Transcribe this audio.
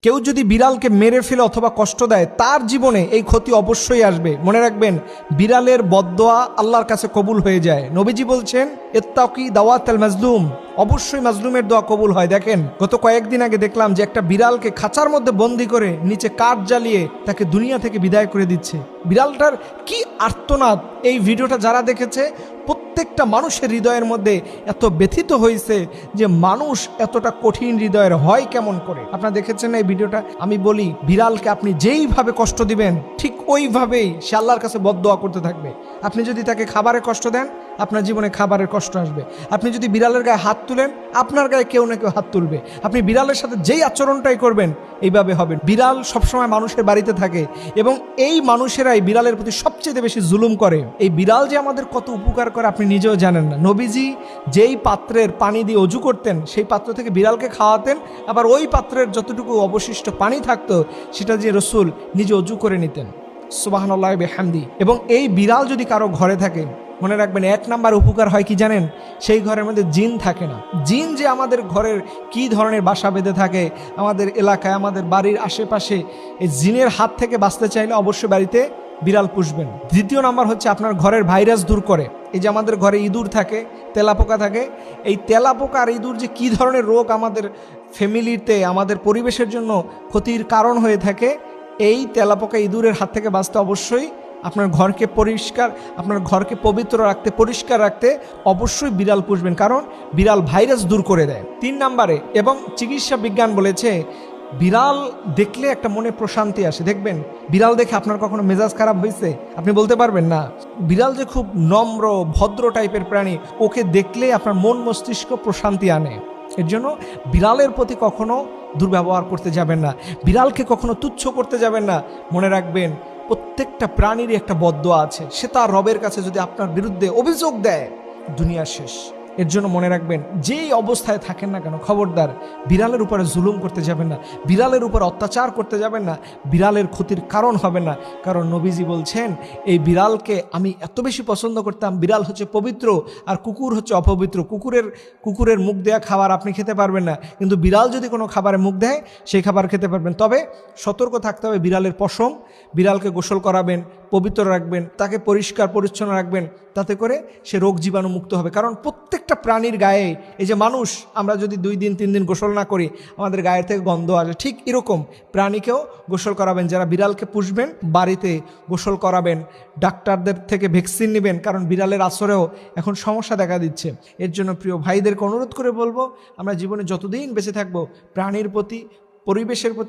কেউ যদি বিড়ালকে মেরে ফেলে অথবা কষ্ট দেয় তার জীবনে এই ক্ষতি অবশ্যই আসবে। মনে রাখবেন, বিড়ালের বদদোয়া আল্লাহর কাছে কবুল হয়ে যায়। নবীজি বলছেন, ইত্তাকি দাওয়াতাল মাজলুম, অবশ্যই মাজলুমের দোয়া কবুল হয়। দেখেন, গত কয়েকদিন আগে দেখলাম যে একটা বিড়ালকে খাঁচার মধ্যে বন্দি করে নিচে কাঠ জ্বালিয়ে তাকে দুনিয়া থেকে বিদায় করে দিচ্ছে। বিড়ালটার কি আর্তনাদ! এই ভিডিওটা যারা দেখেছে প্রত্যেকটা মানুষের হৃদয়ের মধ্যে এত ব্যথিত হয়েছে যে মানুষ এতটা কঠিন হৃদয়ের হয় কেমন করে। আপনারা দেখেছেন এই ভিডিওটা? আমি বলি, বিড়ালকে আপনি যেইভাবে কষ্ট দিবেন ঠিক ওইভাবেই সে আল্লাহর কাছে বদদোয়া করতে থাকবে। আপনি যদি তাকে খাবারে কষ্ট দেন, আপনার জীবনে খাবারের কষ্ট আসবে। আপনি যদি বিড়ালের গায়ে হাত তুলেন, আপনার গায়ে কেউ না কেউ হাত তুলবে। আপনি বিড়ালের সাথে যেই আচরণটাই করবেন এইভাবে হবে। বিড়াল সবসময় মানুষের বাড়িতে থাকে এবং এই মানুষেরাই বিড়ালের প্রতি সবচেয়ে বেশি জুলুম করে। এই বিড়াল যে আমাদের কত উপকার করে আপনি নিজেও জানেন না। নবীজি যেই পাত্রের পানি দিয়ে অজু করতেন সেই পাত্র থেকে বিড়ালকে খাওয়াতেন, আবার ওই পাত্রের যতটুকু অবশিষ্ট পানি থাকতো সেটা দিয়ে রসুল নিজে অজু করে নিতেন। সুবহানাল্লাহি বিহামদি। এবং এই বিড়াল যদি কারো ঘরে থাকে, মনে রাখবেন, 1 নাম্বার উপকার হয় কি জানেন? সেই ঘরের মধ্যে জিন থাকে না। জিন যে আমাদের ঘরের কি ধরনের বাসা বেঁধে থাকে আমাদের এলাকায়, আমাদের বাড়ির আশেপাশে, এই জিনের হাত থেকে বাঁচতে চাইলে অবশ্যই বাড়িতে বিড়াল পুষবেন। দ্বিতীয় নাম্বার হচ্ছে আপনার ঘরের ভাইরাস দূর করে। এই যে আমাদের ঘরে ইঁদুর থাকে, তেলাপোকা থাকে, এই তেলাপোকা আর ইঁদুর যে কি ধরনের রোগ আমাদের ফ্যামিলিতে, আমাদের পরিবেশের জন্য ক্ষতির কারণ হয়ে থাকে, এই তেলাপোকা ইঁদুরের হাত থেকে বাঁচতে অবশ্যই আপনার ঘরকে পরিষ্কার, আপনার ঘরকে পবিত্র রাখতে, পরিষ্কার রাখতে অবশ্যই বিড়াল পুষবেন, কারণ বিড়াল ভাইরাস দূর করে দেয়। 3 নাম্বারে, এবং চিকিৎসা বিজ্ঞান বলেছে বিড়াল দেখলে একটা মনে প্রশান্তি আসে। দেখবেন, বিড়াল দেখে আপনার কখনো মেজাজ খারাপ হয়েছে? আপনি বলতে পারবেন না। বিড়াল যে খুব নম্র ভদ্র টাইপের প্রাণী, ওকে দেখলে আপনার মন মস্তিষ্ক প্রশান্তি আনে। এর জন্য বিড়ালের প্রতি কখনো দুর্ব্যবহার করতে যাবেন না, বিড়ালকে কখনো তুচ্ছ করতে যাবেন না। মনে রাখবেন, প্রত্যেকটা প্রাণীরই একটা বদদোয়া আছে। সে তার রবের কাছে যদি আপনার বিরুদ্ধে অভিযোগ দেয়, দুনিয়া শেষ। এর জন্য মনে রাখবেন, যেই অবস্থায় থাকেন না কেন, খবরদার বিড়ালের উপরে জুলুম করতে যাবেন না, বিড়ালের উপর অত্যাচার করতে যাবেন না, বিড়ালের ক্ষতির কারণ হবে না। কারণ নবীজি বলছেন, এই বিড়ালকে আমি এত বেশি পছন্দ করতাম। বিড়াল হচ্ছে পবিত্র আর কুকুর হচ্ছে অপবিত্র। কুকুরের মুখ দেয়া খাবার আপনি খেতে পারবেন না, কিন্তু বিড়াল যদি কোনো খাবারে মুখ দেয় সেই খাবার খেতে পারবেন। তবে সতর্ক থাকতে হবে, বিড়ালের পশম, বিড়ালকে গোসল করাবেন, পবিত্র রাখবেন, তাকে পরিষ্কার পরিচ্ছন্ন রাখবেন, তাতে করে সে রোগ জীবাণু মুক্ত হবে। কারণ প্রত্যেকটা প্রাণীর গায়ে, এই যে মানুষ, আমরা যদি 2 দিন 3 দিন গোসল না করি আমাদের গায়ে থেকে গন্ধ আসে, ঠিক এরকম প্রাণীকেও গোসল করাবেন। যারা বিড়ালকে পুষবেন বাড়িতে গোসল করাবেন, ডাক্তারদের থেকে ভ্যাকসিন নেবেন, কারণ বিড়ালের আসরেও এখন সমস্যা দেখা দিচ্ছে। এর জন্য প্রিয় ভাইদেরকে অনুরোধ করে বলবো, আমরা জীবনে যতদিন বেঁচে থাকবো প্রাণীর প্রতি, পরিবেশের প্রতি